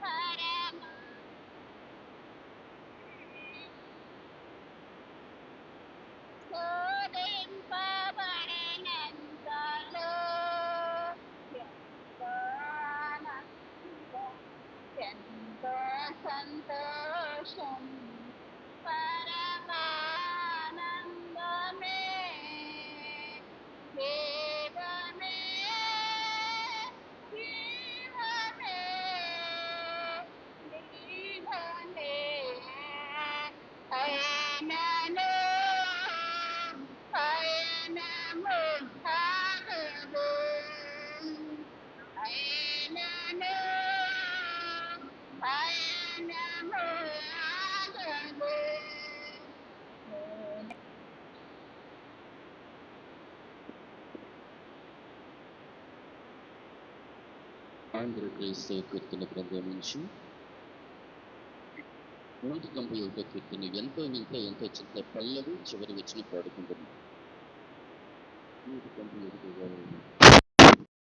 పరమా శోధింపబడినంతలో ఎంతో ఆనందం, ఎంతో సంతోషం, పరమానందమే, వేదమే, జీవమే, జీవమే అయినను అయినము ఆగదు, అయినను అయినము ఆగదు. ఆంధ్రప్రదేశ్ కీర్తన గ్రంథం నుంచి 191 కీర్తన. ఎంతో వింత ఎంతో చింత పల్లవి చివరి వచ్చిన పాడుకుంటుంది. 191